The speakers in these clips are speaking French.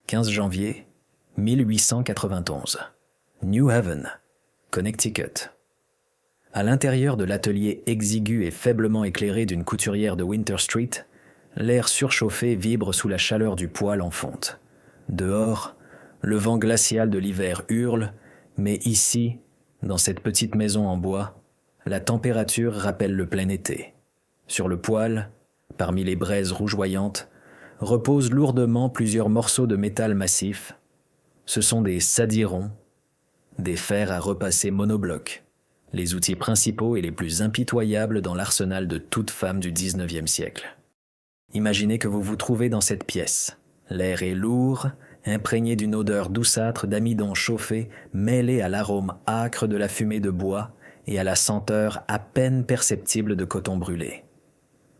15 janvier 1891. New Haven, Connecticut. À l'intérieur de l'atelier exigu et faiblement éclairé d'une couturière de Winter Street, l'air surchauffé vibre sous la chaleur du poêle en fonte. Dehors, le vent glacial de l'hiver hurle, mais ici, dans cette petite maison en bois, la température rappelle le plein été. Sur le poêle, parmi les braises rougeoyantes, reposent lourdement plusieurs morceaux de métal massif. Ce sont des sadirons, des fers à repasser monoblocs, les outils principaux et les plus impitoyables dans l'arsenal de toute femme du XIXe siècle. Imaginez que vous vous trouvez dans cette pièce. L'air est lourd, imprégné d'une odeur douceâtre d'amidon chauffé, mêlée à l'arôme âcre de la fumée de bois et à la senteur à peine perceptible de coton brûlé.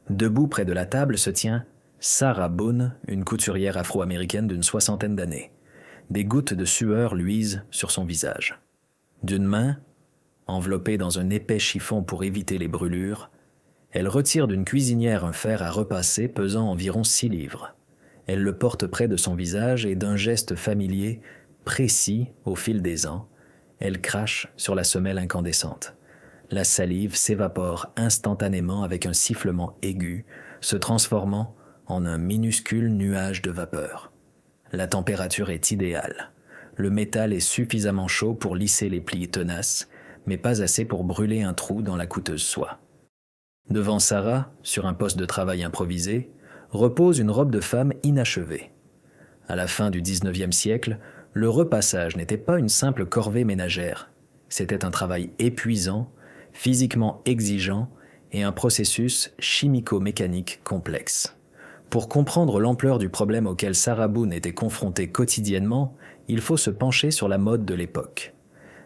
Debout près de la table se tient Sarah Boone, une couturière afro-américaine d'une 60aine d'années. Des gouttes de sueur luisent sur son visage. D'une main, enveloppée dans un épais chiffon pour éviter les brûlures, elle retire d'une cuisinière un fer à repasser pesant environ 6 livres. Elle le porte près de son visage et d'un geste familier, précis au fil des ans, elle crache sur la semelle incandescente. La salive s'évapore instantanément avec un sifflement aigu, se transformant en un minuscule nuage de vapeur. La température est idéale. Le métal est suffisamment chaud pour lisser les plis tenaces, mais pas assez pour brûler un trou dans la coûteuse soie. Devant Sarah, sur un poste de travail improvisé, repose une robe de femme inachevée. À la fin du XIXe siècle, le repassage n'était pas une simple corvée ménagère. C'était un travail épuisant, physiquement exigeant et un processus chimico-mécanique complexe. Pour comprendre l'ampleur du problème auquel Sarah Boone était confrontée quotidiennement, il faut se pencher sur la mode de l'époque.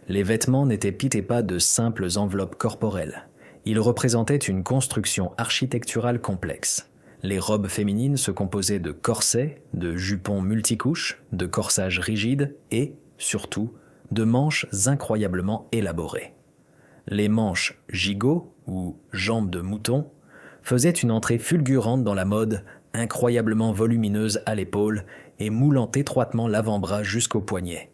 Les vêtements n'étaient pittés pas de simples enveloppes corporelles. Ils représentaient une construction architecturale complexe. Les robes féminines se composaient de corsets, de jupons multicouches, de corsages rigides et, surtout, de manches incroyablement élaborées. Les manches gigots, ou jambes de mouton, faisaient une entrée fulgurante dans la mode, incroyablement volumineuse à l'épaule et moulant étroitement l'avant-bras jusqu'au poignet.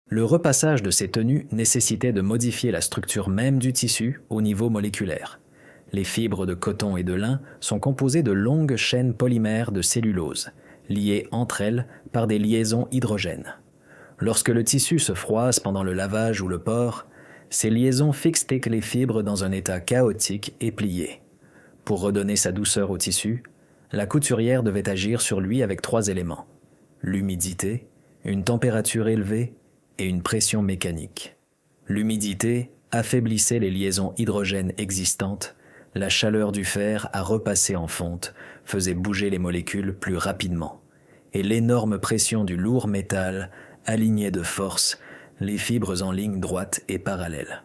Le repassage de ces tenues nécessitait de modifier la structure même du tissu au niveau moléculaire. Les fibres de coton et de lin sont composées de longues chaînes polymères de cellulose, liées entre elles par des liaisons hydrogènes. Lorsque le tissu se froisse pendant le lavage ou le port, ces liaisons fixent les fibres dans un état chaotique et plié. Pour redonner sa douceur au tissu, la couturière devait agir sur lui avec 3 éléments: l'humidité, une température élevée et une pression mécanique. L'humidité affaiblissait les liaisons hydrogènes existantes, la chaleur du fer à repasser en fonte faisait bouger les molécules plus rapidement, et l'énorme pression du lourd métal alignait de force les fibres en ligne droite et parallèle.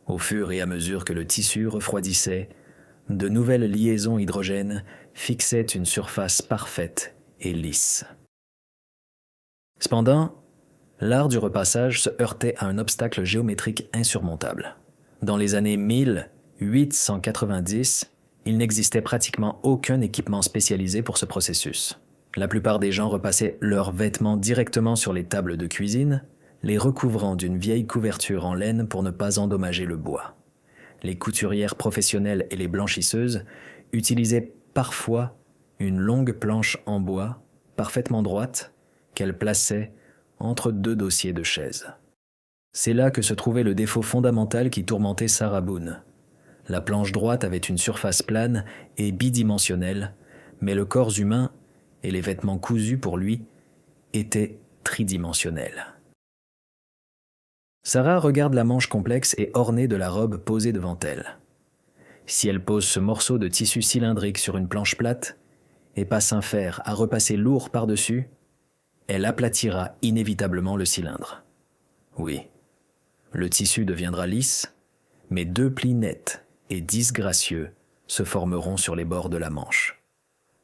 Au fur et à mesure que le tissu refroidissait, de nouvelles liaisons hydrogènes fixaient une surface parfaite et lisse. Cependant, l'art du repassage se heurtait à un obstacle géométrique insurmontable. Dans les années 1890, il n'existait pratiquement aucun équipement spécialisé pour ce processus. La plupart des gens repassaient leurs vêtements directement sur les tables de cuisine, les recouvrant d'une vieille couverture en laine pour ne pas endommager le bois. Les couturières professionnelles et les blanchisseuses utilisaient parfois une longue planche en bois, parfaitement droite, qu'elles plaçaient entre 2 dossiers de chaises. C'est là que se trouvait le défaut fondamental qui tourmentait Sarah Boone. La planche droite avait une surface plane et bidimensionnelle, mais le corps humain et les vêtements cousus pour lui étaient tridimensionnels. Sarah regarde la manche complexe et ornée de la robe posée devant elle. Si elle pose ce morceau de tissu cylindrique sur une planche plate et passe un fer à repasser lourd par-dessus, elle aplatira inévitablement le cylindre. Oui, le tissu deviendra lisse, mais 2 plis nets et disgracieux se formeront sur les bords de la manche.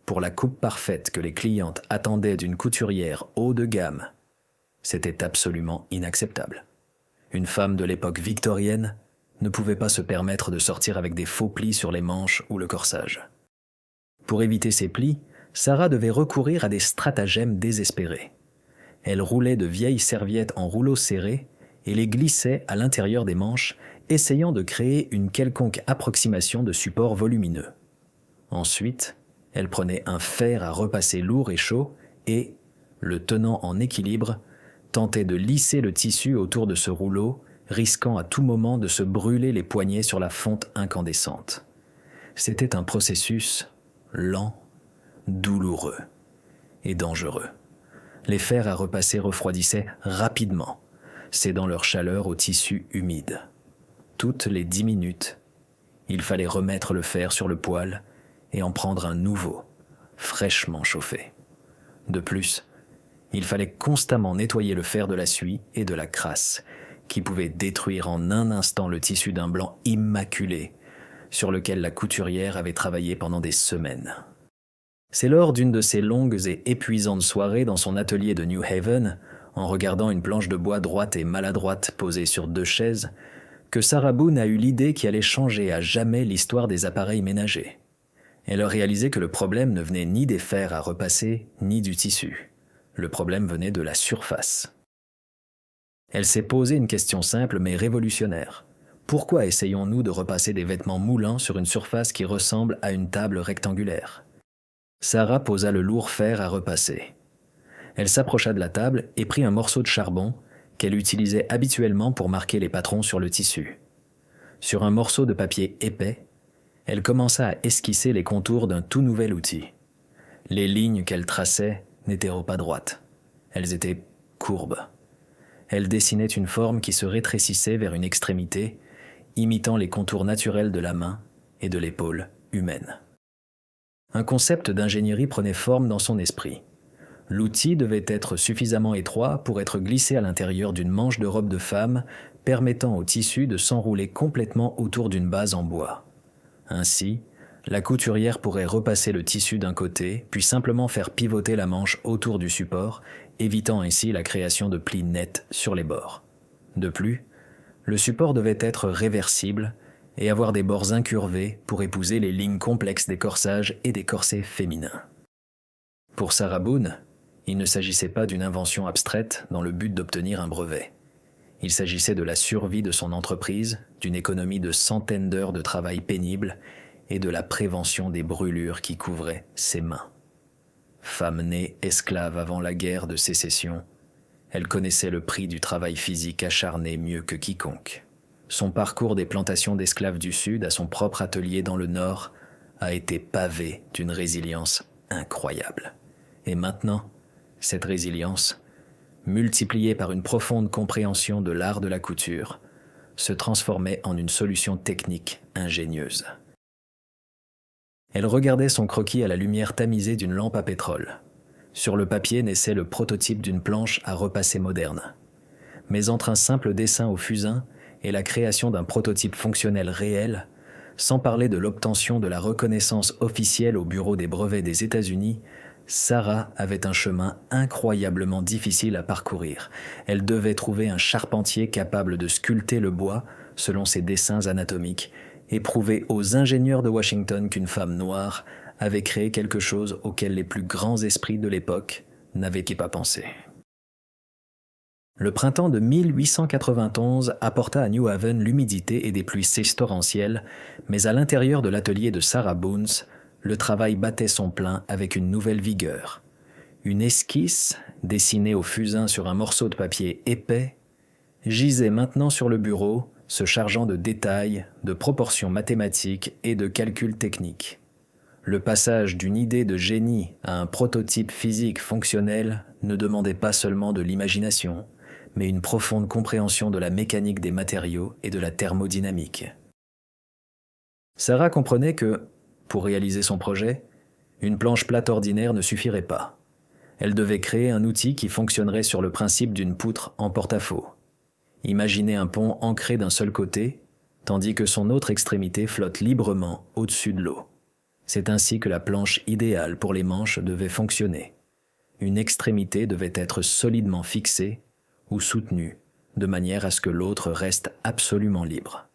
Pour la coupe parfaite que les clientes attendaient d'une couturière haut de gamme, c'était absolument inacceptable. Une femme de l'époque victorienne ne pouvait pas se permettre de sortir avec des faux plis sur les manches ou le corsage. Pour éviter ces plis, Sarah devait recourir à des stratagèmes désespérés. Elle roulait de vieilles serviettes en rouleaux serrés et les glissait à l'intérieur des manches, essayant de créer une quelconque approximation de support volumineux. Ensuite, elle prenait un fer à repasser lourd et chaud et, le tenant en équilibre, tentait de lisser le tissu autour de ce rouleau, risquant à tout moment de se brûler les poignets sur la fonte incandescente. C'était un processus lent, douloureux et dangereux. Les fers à repasser refroidissaient rapidement, cédant leur chaleur au tissu humide. Toutes les 10 minutes, il fallait remettre le fer sur le poêle et en prendre un nouveau, fraîchement chauffé. De plus, il fallait constamment nettoyer le fer de la suie et de la crasse, qui pouvaient détruire en un instant le tissu d'un blanc immaculé, sur lequel la couturière avait travaillé pendant des semaines. C'est lors d'une de ces longues et épuisantes soirées dans son atelier de New Haven, en regardant une planche de bois droite et maladroite posée sur 2 chaises, que Sarah Boone a eu l'idée qui allait changer à jamais l'histoire des appareils ménagers. Elle a réalisé que le problème ne venait ni des fers à repasser, ni du tissu. Le problème venait de la surface. Elle s'est posé une question simple mais révolutionnaire. Pourquoi essayons-nous de repasser des vêtements moulants sur une surface qui ressemble à une table rectangulaire ? Sarah posa le lourd fer à repasser. Elle s'approcha de la table et prit un morceau de charbon qu'elle utilisait habituellement pour marquer les patrons sur le tissu. Sur un morceau de papier épais, elle commença à esquisser les contours d'un tout nouvel outil. Les lignes qu'elle traçait n'étaient pas droites. Elles étaient courbes. Elle dessinait une forme qui se rétrécissait vers une extrémité, imitant les contours naturels de la main et de l'épaule humaine. Un concept d'ingénierie prenait forme dans son esprit. L'outil devait être suffisamment étroit pour être glissé à l'intérieur d'une manche de robe de femme, permettant au tissu de s'enrouler complètement autour d'une base en bois. Ainsi, la couturière pourrait repasser le tissu d'un côté, puis simplement faire pivoter la manche autour du support, évitant ainsi la création de plis nets sur les bords. De plus, le support devait être réversible et avoir des bords incurvés pour épouser les lignes complexes des corsages et des corsets féminins. Pour Sarah Boone, il ne s'agissait pas d'une invention abstraite dans le but d'obtenir un brevet. Il s'agissait de la survie de son entreprise, d'une économie de centaines d'heures de travail pénible et de la prévention des brûlures qui couvraient ses mains. Femme née esclave avant la guerre de sécession, elle connaissait le prix du travail physique acharné mieux que quiconque. Son parcours des plantations d'esclaves du Sud à son propre atelier dans le Nord a été pavé d'une résilience incroyable. Et maintenant, cette résilience, multipliée par une profonde compréhension de l'art de la couture, se transformait en une solution technique ingénieuse. Elle regardait son croquis à la lumière tamisée d'une lampe à pétrole. Sur le papier naissait le prototype d'une planche à repasser moderne. Mais entre un simple dessin au fusain et la création d'un prototype fonctionnel réel, sans parler de l'obtention de la reconnaissance officielle au Bureau des brevets des États-Unis, Sarah avait un chemin incroyablement difficile à parcourir. Elle devait trouver un charpentier capable de sculpter le bois selon ses dessins anatomiques et prouver aux ingénieurs de Washington qu'une femme noire avait créé quelque chose auquel les plus grands esprits de l'époque n'avaient pas pensé. Le printemps de 1891 apporta à New Haven l'humidité et des pluies torrentielles, mais à l'intérieur de l'atelier de Sarah Boone, le travail battait son plein avec une nouvelle vigueur. Une esquisse, dessinée au fusain sur un morceau de papier épais, gisait maintenant sur le bureau, se chargeant de détails, de proportions mathématiques et de calculs techniques. Le passage d'une idée de génie à un prototype physique fonctionnel ne demandait pas seulement de l'imagination, mais une profonde compréhension de la mécanique des matériaux et de la thermodynamique. Sarah comprenait que, pour réaliser son projet, une planche plate ordinaire ne suffirait pas. Elle devait créer un outil qui fonctionnerait sur le principe d'une poutre en porte-à-faux. Imaginez un pont ancré d'un seul côté, tandis que son autre extrémité flotte librement au-dessus de l'eau. C'est ainsi que la planche idéale pour les manches devait fonctionner. Une extrémité devait être solidement fixée ou soutenue, de manière à ce que l'autre reste absolument libre.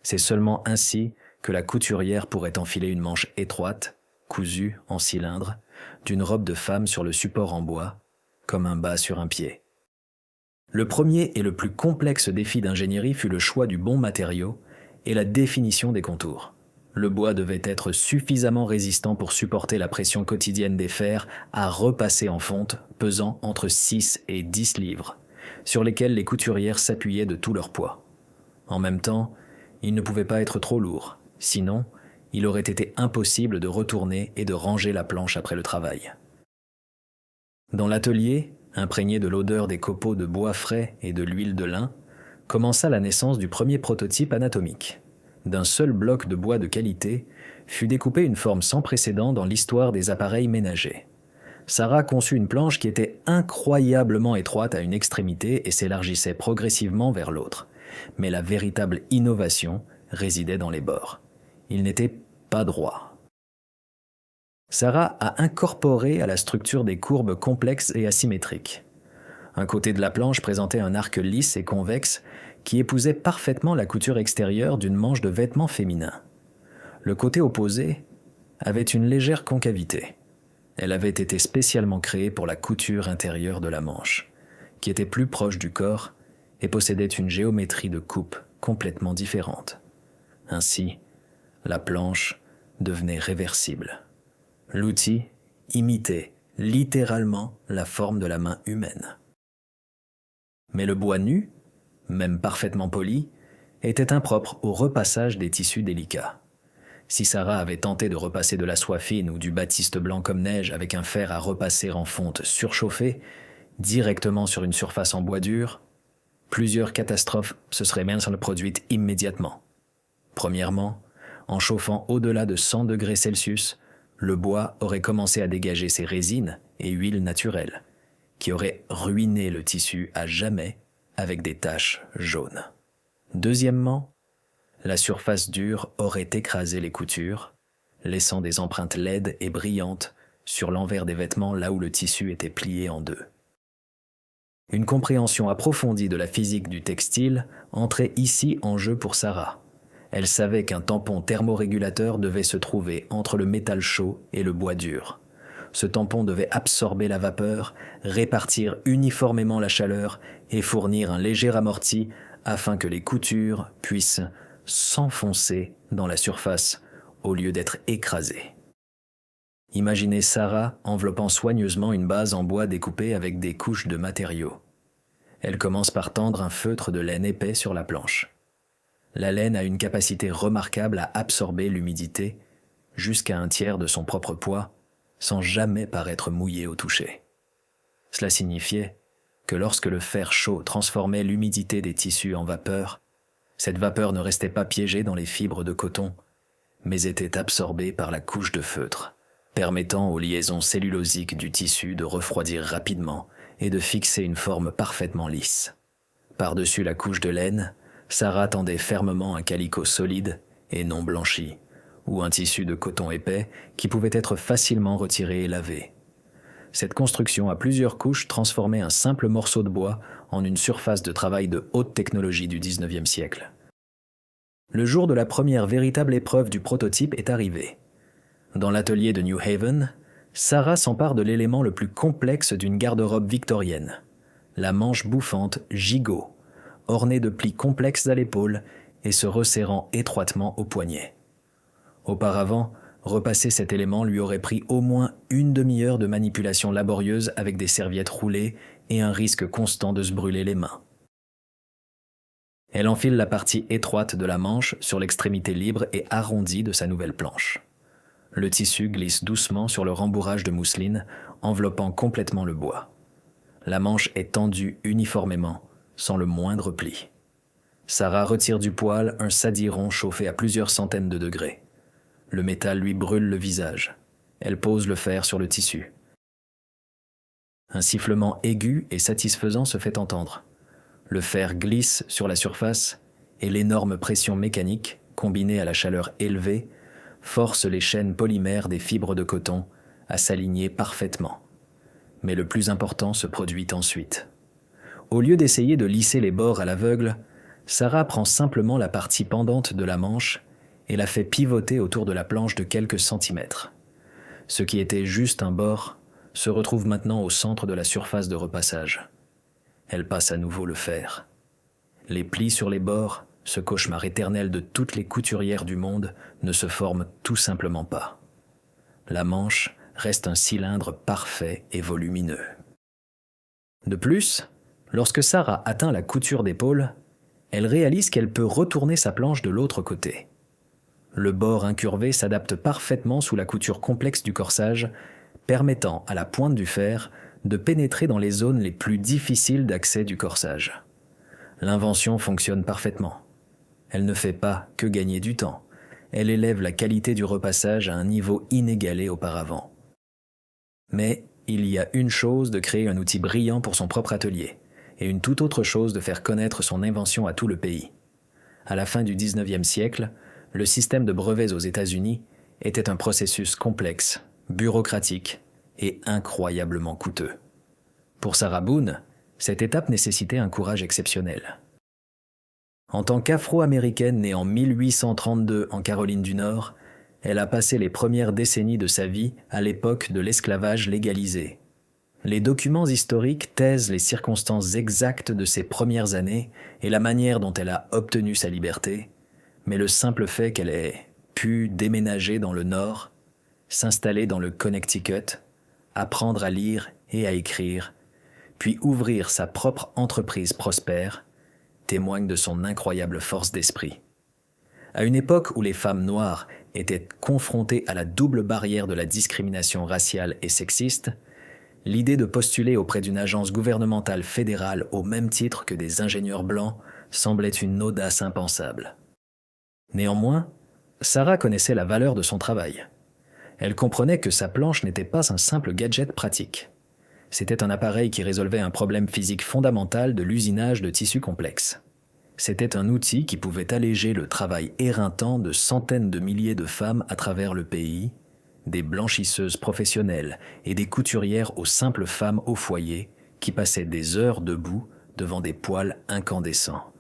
C'est seulement ainsi que la couturière pourrait enfiler une manche étroite, cousue en cylindre, d'une robe de femme sur le support en bois, comme un bas sur un pied. Le premier et le plus complexe défi d'ingénierie fut le choix du bon matériau et la définition des contours. Le bois devait être suffisamment résistant pour supporter la pression quotidienne des fers à repasser en fonte, pesant entre 6 et 10 livres, sur lesquels les couturières s'appuyaient de tout leur poids. En même temps, il ne pouvait pas être trop lourd, sinon, il aurait été impossible de retourner et de ranger la planche après le travail. Dans l'atelier, imprégné de l'odeur des copeaux de bois frais et de l'huile de lin, commença la naissance du premier prototype anatomique. D'un seul bloc de bois de qualité, fut découpée une forme sans précédent dans l'histoire des appareils ménagers. Sarah conçut une planche qui était incroyablement étroite à une extrémité et s'élargissait progressivement vers l'autre. Mais la véritable innovation résidait dans les bords. Ils n'étaient pas droits. Sarah a incorporé à la structure des courbes complexes et asymétriques. Un côté de la planche présentait un arc lisse et convexe qui épousait parfaitement la couture extérieure d'une manche de vêtements féminins. Le côté opposé avait une légère concavité. Elle avait été spécialement créée pour la couture intérieure de la manche, qui était plus proche du corps et possédait une géométrie de coupe complètement différente. Ainsi, la planche devenait réversible. L'outil imitait littéralement la forme de la main humaine. Mais le bois nu, même parfaitement poli, était impropre au repassage des tissus délicats. Si Sarah avait tenté de repasser de la soie fine ou du batiste blanc comme neige avec un fer à repasser en fonte surchauffée, directement sur une surface en bois dur, plusieurs catastrophes se seraient même produites immédiatement. Premièrement, en chauffant au-delà de 100 degrés Celsius, le bois aurait commencé à dégager ses résines et huiles naturelles, qui auraient ruiné le tissu à jamais avec des taches jaunes. Deuxièmement, la surface dure aurait écrasé les coutures, laissant des empreintes laides et brillantes sur l'envers des vêtements là où le tissu était plié en deux. Une compréhension approfondie de la physique du textile entrait ici en jeu pour Sarah. Elle savait qu'un tampon thermorégulateur devait se trouver entre le métal chaud et le bois dur. Ce tampon devait absorber la vapeur, répartir uniformément la chaleur et fournir un léger amorti afin que les coutures puissent s'enfoncer dans la surface au lieu d'être écrasées. Imaginez Sarah enveloppant soigneusement une base en bois découpée avec des couches de matériaux. Elle commence par tendre un feutre de laine épais sur la planche. La laine a une capacité remarquable à absorber l'humidité jusqu'à un tiers de son propre poids sans jamais paraître mouillée au toucher. Cela signifiait que lorsque le fer chaud transformait l'humidité des tissus en vapeur, cette vapeur ne restait pas piégée dans les fibres de coton, mais était absorbée par la couche de feutre, permettant aux liaisons cellulosiques du tissu de refroidir rapidement et de fixer une forme parfaitement lisse. Par-dessus la couche de laine, Sarah tendait fermement un calicot solide et non blanchi, ou un tissu de coton épais qui pouvait être facilement retiré et lavé. Cette construction à plusieurs couches transformait un simple morceau de bois en une surface de travail de haute technologie du XIXe siècle. Le jour de la première véritable épreuve du prototype est arrivé. Dans l'atelier de New Haven, Sarah s'empare de l'élément le plus complexe d'une garde-robe victorienne, la manche bouffante gigot, ornée de plis complexes à l'épaule et se resserrant étroitement au poignet. Auparavant, repasser cet élément lui aurait pris au moins une demi-heure de manipulation laborieuse avec des serviettes roulées et un risque constant de se brûler les mains. Elle enfile la partie étroite de la manche sur l'extrémité libre et arrondie de sa nouvelle planche. Le tissu glisse doucement sur le rembourrage de mousseline, enveloppant complètement le bois. La manche est tendue uniformément, sans le moindre pli. Sarah retire du poêle un sadiron chauffé à plusieurs centaines de degrés. Le métal lui brûle le visage. Elle pose le fer sur le tissu. Un sifflement aigu et satisfaisant se fait entendre. Le fer glisse sur la surface et l'énorme pression mécanique, combinée à la chaleur élevée, force les chaînes polymères des fibres de coton à s'aligner parfaitement. Mais le plus important se produit ensuite. Au lieu d'essayer de lisser les bords à l'aveugle, Sarah prend simplement la partie pendante de la manche et la fait pivoter autour de la planche de quelques centimètres. Ce qui était juste un bord se retrouve maintenant au centre de la surface de repassage. Elle passe à nouveau le fer. Les plis sur les bords, ce cauchemar éternel de toutes les couturières du monde, ne se forment tout simplement pas. La manche reste un cylindre parfait et volumineux. De plus, lorsque Sarah atteint la couture d'épaule, elle réalise qu'elle peut retourner sa planche de l'autre côté. Le bord incurvé s'adapte parfaitement sous la couture complexe du corsage, permettant à la pointe du fer de pénétrer dans les zones les plus difficiles d'accès du corsage. L'invention fonctionne parfaitement. Elle ne fait pas que gagner du temps. Elle élève la qualité du repassage à un niveau inégalé auparavant. Mais il y a une chose de créer un outil brillant pour son propre atelier, et une toute autre chose de faire connaître son invention à tout le pays. À la fin du 19e siècle, le système de brevets aux États-Unis était un processus complexe, bureaucratique et incroyablement coûteux. Pour Sarah Boone, cette étape nécessitait un courage exceptionnel. En tant qu'Afro-américaine née en 1832 en Caroline du Nord, elle a passé les premières décennies de sa vie à l'époque de l'esclavage légalisé. Les documents historiques taisent les circonstances exactes de ses premières années et la manière dont elle a obtenu sa liberté, mais le simple fait qu'elle ait pu déménager dans le Nord, s'installer dans le Connecticut, apprendre à lire et à écrire, puis ouvrir sa propre entreprise prospère, témoigne de son incroyable force d'esprit. À une époque où les femmes noires étaient confrontées à la double barrière de la discrimination raciale et sexiste, l'idée de postuler auprès d'une agence gouvernementale fédérale au même titre que des ingénieurs blancs semblait une audace impensable. Néanmoins, Sarah connaissait la valeur de son travail. Elle comprenait que sa planche n'était pas un simple gadget pratique. C'était un appareil qui résolvait un problème physique fondamental de l'usinage de tissus complexes. C'était un outil qui pouvait alléger le travail éreintant de centaines de milliers de femmes à travers le pays, des blanchisseuses professionnelles et des couturières aux simples femmes au foyer qui passaient des heures debout devant des poêles incandescents.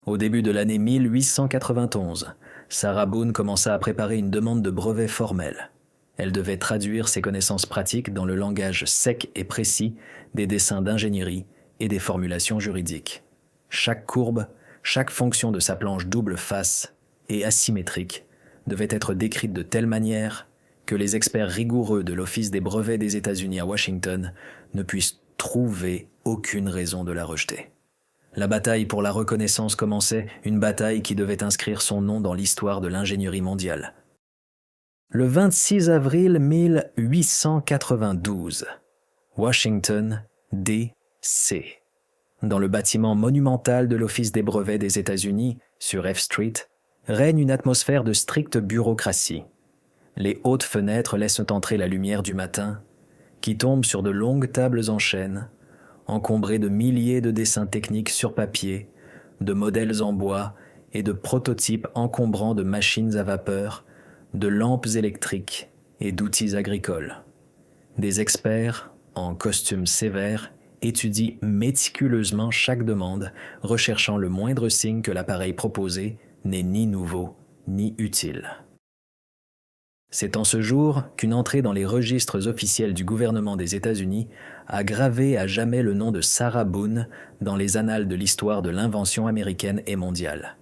Au début de l'année 1891, Sarah Boone commença à préparer une demande de brevet formel. Elle devait traduire ses connaissances pratiques dans le langage sec et précis des dessins d'ingénierie et des formulations juridiques. Chaque courbe, chaque fonction de sa planche double face et asymétrique devait être décrite de telle manière que les experts rigoureux de l'Office des brevets des États-Unis à Washington ne puissent trouver aucune raison de la rejeter. La bataille pour la reconnaissance commençait, une bataille qui devait inscrire son nom dans l'histoire de l'ingénierie mondiale. Le 26 avril 1892, Washington, D.C. Dans le bâtiment monumental de l'Office des brevets des États-Unis, sur F Street, règne une atmosphère de stricte bureaucratie. Les hautes fenêtres laissent entrer la lumière du matin, qui tombe sur de longues tables en chêne, encombrées de milliers de dessins techniques sur papier, de modèles en bois et de prototypes encombrants de machines à vapeur, de lampes électriques et d'outils agricoles. Des experts, en costumes sévères, étudient méticuleusement chaque demande, recherchant le moindre signe que l'appareil proposé n'est ni nouveau ni utile. C'est en ce jour qu'une entrée dans les registres officiels du gouvernement des États-Unis a gravé à jamais le nom de Sarah Boone dans les annales de l'histoire de l'invention américaine et mondiale.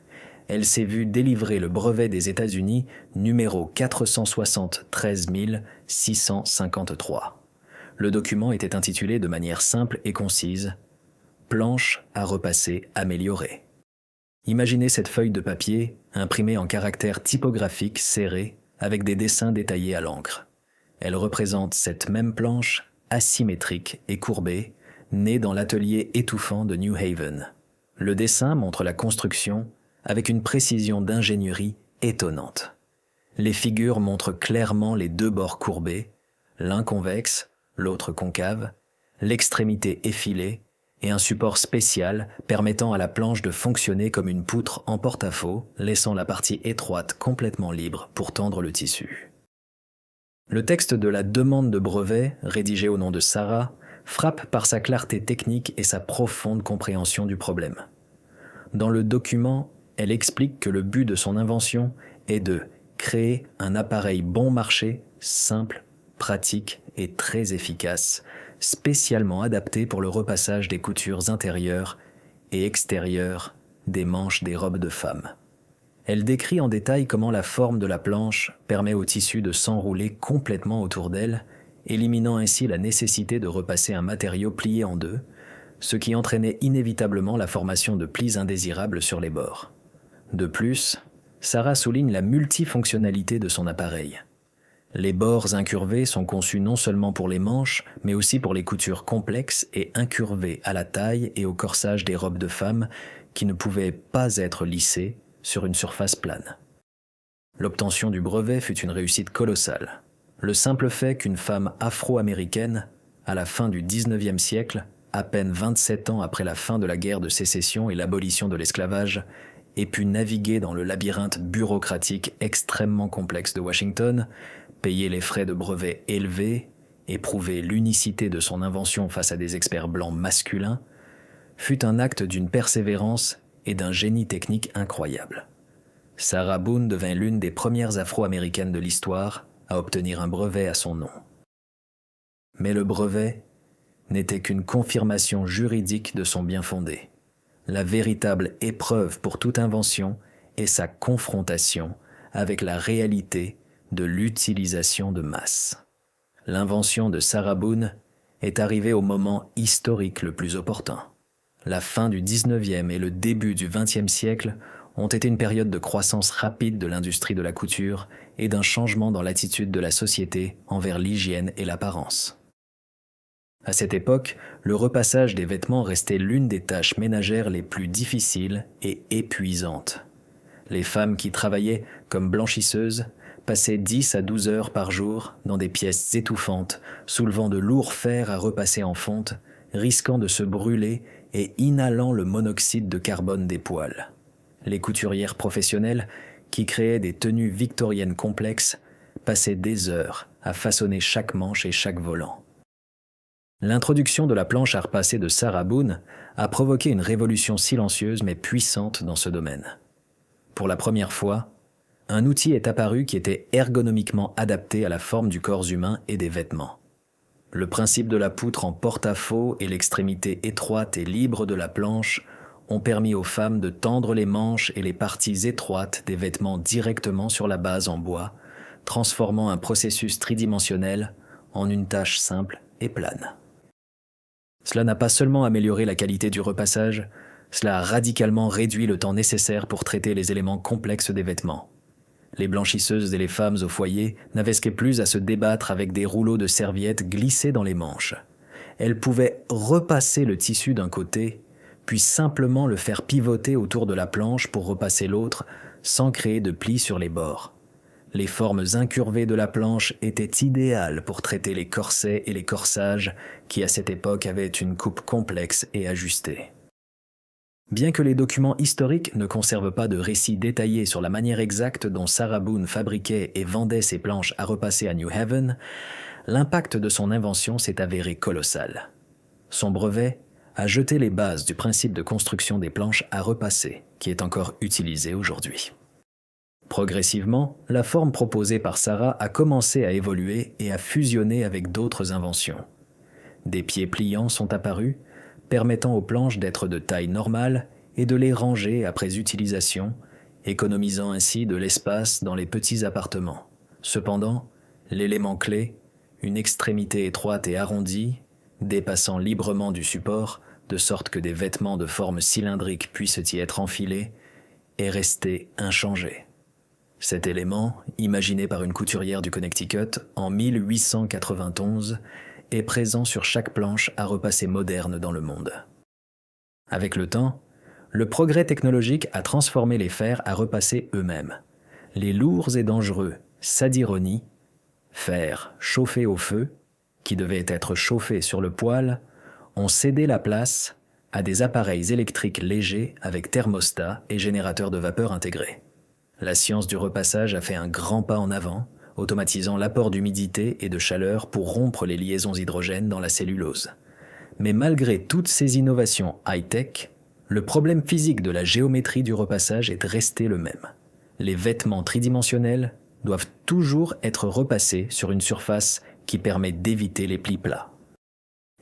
Elle s'est vue délivrer le brevet des États-Unis numéro 473 653. Le document était intitulé de manière simple et concise « Planche à repasser améliorée ». Imaginez cette feuille de papier imprimée en caractères typographiques serrés avec des dessins détaillés à l'encre. Elle représente cette même planche asymétrique et courbée, née dans l'atelier étouffant de New Haven. Le dessin montre la construction avec une précision d'ingénierie étonnante. Les figures montrent clairement les deux bords courbés, l'un convexe, l'autre concave, l'extrémité effilée et un support spécial permettant à la planche de fonctionner comme une poutre en porte-à-faux, laissant la partie étroite complètement libre pour tendre le tissu. Le texte de la demande de brevet, rédigé au nom de Sarah, frappe par sa clarté technique et sa profonde compréhension du problème. Dans le document, elle explique que le but de son invention est de créer un appareil bon marché, simple, pratique et très efficace, spécialement adapté pour le repassage des coutures intérieures et extérieures des manches des robes de femme. Elle décrit en détail comment la forme de la planche permet au tissu de s'enrouler complètement autour d'elle, éliminant ainsi la nécessité de repasser un matériau plié en deux, ce qui entraînait inévitablement la formation de plis indésirables sur les bords. De plus, Sarah souligne la multifonctionnalité de son appareil. Les bords incurvés sont conçus non seulement pour les manches, mais aussi pour les coutures complexes et incurvées à la taille et au corsage des robes de femme qui ne pouvaient pas être lissées sur une surface plane. L'obtention du brevet fut une réussite colossale. Le simple fait qu'une femme afro-américaine, à la fin du XIXe siècle, à peine 27 ans après la fin de la guerre de sécession et l'abolition de l'esclavage, ait pu naviguer dans le labyrinthe bureaucratique extrêmement complexe de Washington, payer les frais de brevet élevés et prouver l'unicité de son invention face à des experts blancs masculins, fut un acte d'une persévérance et d'un génie technique incroyable. Sarah Boone devint l'une des premières Afro-américaines de l'histoire à obtenir un brevet à son nom. Mais le brevet n'était qu'une confirmation juridique de son bien fondé. La véritable épreuve pour toute invention est sa confrontation avec la réalité de l'utilisation de masse. L'invention de Sarah Boone est arrivée au moment historique le plus opportun. La fin du XIXe et le début du XXe siècle ont été une période de croissance rapide de l'industrie de la couture et d'un changement dans l'attitude de la société envers l'hygiène et l'apparence. À cette époque, le repassage des vêtements restait l'une des tâches ménagères les plus difficiles et épuisantes. Les femmes qui travaillaient comme blanchisseuse passaient 10 à 12 heures par jour dans des pièces étouffantes, soulevant de lourds fers à repasser en fonte, risquant de se brûler et inhalant le monoxyde de carbone des poêles. Les couturières professionnelles, qui créaient des tenues victoriennes complexes, passaient des heures à façonner chaque manche et chaque volant. L'introduction de la planche à repasser de Sarah Boone a provoqué une révolution silencieuse mais puissante dans ce domaine. Pour la première fois, un outil est apparu qui était ergonomiquement adapté à la forme du corps humain et des vêtements. Le principe de la poutre en porte-à-faux et l'extrémité étroite et libre de la planche ont permis aux femmes de tendre les manches et les parties étroites des vêtements directement sur la base en bois, transformant un processus tridimensionnel en une tâche simple et plane. Cela n'a pas seulement amélioré la qualité du repassage, cela a radicalement réduit le temps nécessaire pour traiter les éléments complexes des vêtements. Les blanchisseuses et les femmes au foyer n'avaient plus à se débattre avec des rouleaux de serviettes glissés dans les manches. Elles pouvaient repasser le tissu d'un côté, puis simplement le faire pivoter autour de la planche pour repasser l'autre, sans créer de plis sur les bords. Les formes incurvées de la planche étaient idéales pour traiter les corsets et les corsages qui, à cette époque, avaient une coupe complexe et ajustée. Bien que les documents historiques ne conservent pas de récits détaillés sur la manière exacte dont Sarah Boone fabriquait et vendait ses planches à repasser à New Haven, l'impact de son invention s'est avéré colossal. Son brevet a jeté les bases du principe de construction des planches à repasser, qui est encore utilisé aujourd'hui. Progressivement, la forme proposée par Sarah a commencé à évoluer et à fusionner avec d'autres inventions. Des pieds pliants sont apparus, permettant aux planches d'être de taille normale et de les ranger après utilisation, économisant ainsi de l'espace dans les petits appartements. Cependant, l'élément clé, une extrémité étroite et arrondie, dépassant librement du support, de sorte que des vêtements de forme cylindrique puissent y être enfilés, est resté inchangé. Cet élément, imaginé par une couturière du Connecticut en 1891, est présent sur chaque planche à repasser moderne dans le monde. Avec le temps, le progrès technologique a transformé les fers à repasser eux-mêmes. Les lourds et dangereux sadironi, fers chauffés au feu, qui devaient être chauffés sur le poêle, ont cédé la place à des appareils électriques légers avec thermostat et générateur de vapeur intégrés. La science du repassage a fait un grand pas en avant, automatisant l'apport d'humidité et de chaleur pour rompre les liaisons hydrogènes dans la cellulose. Mais malgré toutes ces innovations high-tech, le problème physique de la géométrie du repassage est resté le même. Les vêtements tridimensionnels doivent toujours être repassés sur une surface qui permet d'éviter les plis plats.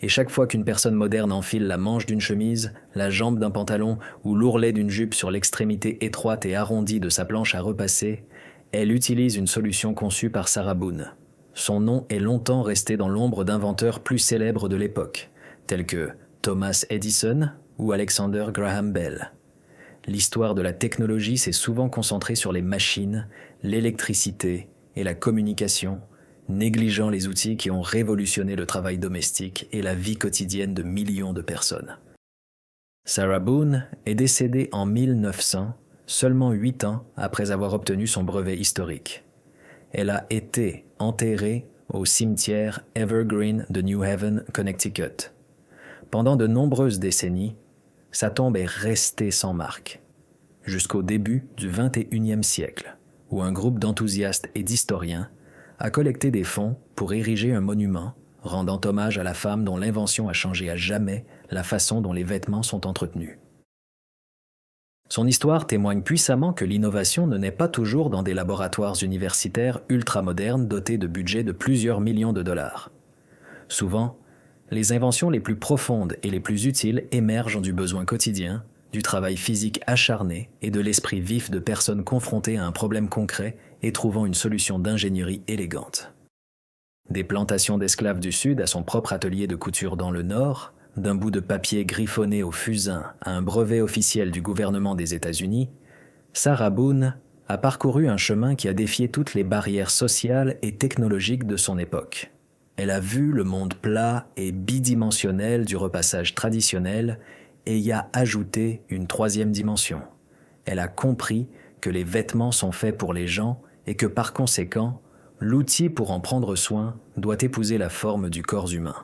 Et chaque fois qu'une personne moderne enfile la manche d'une chemise, la jambe d'un pantalon ou l'ourlet d'une jupe sur l'extrémité étroite et arrondie de sa planche à repasser, elle utilise une solution conçue par Sarah Boone. Son nom est longtemps resté dans l'ombre d'inventeurs plus célèbres de l'époque, tels que Thomas Edison ou Alexander Graham Bell. L'histoire de la technologie s'est souvent concentrée sur les machines, l'électricité et la communication, négligeant les outils qui ont révolutionné le travail domestique et la vie quotidienne de millions de personnes. Sarah Boone est décédée en 1900, seulement 8 ans après avoir obtenu son brevet historique. Elle a été enterrée au cimetière Evergreen de New Haven, Connecticut. Pendant de nombreuses décennies, sa tombe est restée sans marque, jusqu'au début du XXIe siècle, où un groupe d'enthousiastes et d'historiens a collecté des fonds pour ériger un monument rendant hommage à la femme dont l'invention a changé à jamais la façon dont les vêtements sont entretenus. Son histoire témoigne puissamment que l'innovation ne naît pas toujours dans des laboratoires universitaires ultramodernes dotés de budgets de plusieurs millions de dollars. Souvent, les inventions les plus profondes et les plus utiles émergent du besoin quotidien, du travail physique acharné et de l'esprit vif de personnes confrontées à un problème concret et trouvant une solution d'ingénierie élégante. Des plantations d'esclaves du Sud à son propre atelier de couture dans le Nord, d'un bout de papier griffonné au fusain à un brevet officiel du gouvernement des États-Unis, Sarah Boone a parcouru un chemin qui a défié toutes les barrières sociales et technologiques de son époque. Elle a vu le monde plat et bidimensionnel du repassage traditionnel et y a ajouté une troisième dimension. Elle a compris que les vêtements sont faits pour les gens et que par conséquent, l'outil pour en prendre soin doit épouser la forme du corps humain.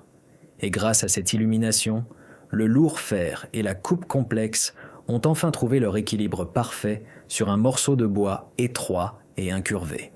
Et grâce à cette illumination, le lourd fer et la coupe complexe ont enfin trouvé leur équilibre parfait sur un morceau de bois étroit et incurvé.